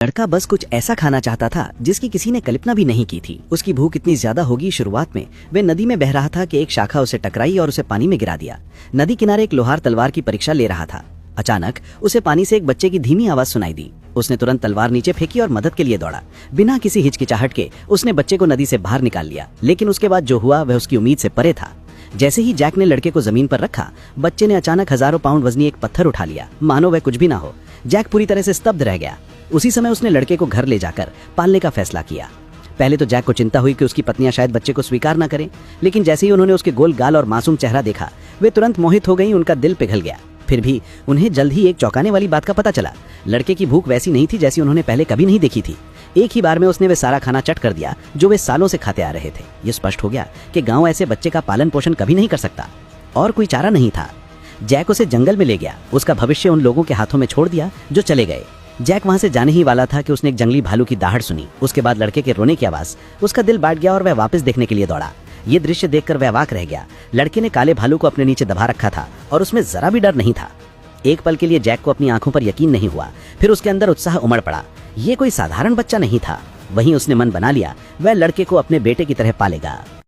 लड़का बस कुछ ऐसा खाना चाहता था जिसकी किसी ने कल्पना भी नहीं की थी। उसकी भूख इतनी ज्यादा होगी, शुरुआत में वह नदी में बह रहा था कि एक शाखा उसे टकराई और उसे पानी में गिरा दिया। नदी किनारे एक लोहार तलवार की परीक्षा ले रहा था। अचानक उसे पानी से एक बच्चे की धीमी आवाज सुनाई दी। उसने तुरंत तलवार नीचे फेंकी और मदद के लिए दौड़ा। बिना किसी हिचकिचाहट के उसने बच्चे को नदी से बाहर निकाल लिया, लेकिन उसके बाद जो हुआ वह उसकी उम्मीद से परे था। जैसे ही जैक ने लड़के को जमीन पर रखा, बच्चे ने अचानक हजारों पाउंड वजनी एक पत्थर उठा लिया, मानो वह कुछ भी ना हो। जैक पूरी तरह से स्तब्ध रह गया। उसी समय उसने लड़के को घर ले जाकर पालने का फैसला किया। पहले तो जैक को चिंता हुई कि उसकी पत्नियां शायद बच्चे को स्वीकार न करें, लेकिन जैसे ही उन्होंने उसके गोल गाल और मासूम चेहरा देखा, वे तुरंत मोहित हो गईं। उनका दिल पिघल गया। फिर भी उन्हें जल्द ही एक चौंकाने वाली बात का पता चला। लड़के की भूख वैसी नहीं थी जैसी उन्होंने पहले कभी नहीं देखी थी। एक ही बार में उसने वे सारा खाना चट कर दिया जो वे सालों से खाते आ रहे थे। ये स्पष्ट हो गया कि गांव ऐसे बच्चे का पालन पोषण कभी नहीं कर सकता और कोई चारा नहीं था। जैक उसे जंगल में ले गया, उसका भविष्य उन लोगों के हाथों में छोड़ दिया जो चले गए। जैक वहां से जाने ही वाला था कि उसने एक जंगली भालू की दहाड़ सुनी। उसके बाद लड़के के रोने की आवाज। उसका दिल बैठ गया और वह वापस देखने के लिए दौड़ा। ये दृश्य देखकर वह अवाक रह गया। लड़के ने काले भालू को अपने नीचे दबा रखा था और उसमें जरा भी डर नहीं था। एक पल के लिए जैक को अपनी आंखों पर यकीन नहीं हुआ, फिर उसके अंदर उत्साह उमड़ पड़ा। ये कोई साधारण बच्चा नहीं था। वहीं उसने मन बना लिया वह लड़के को अपने बेटे की तरह पालेगा।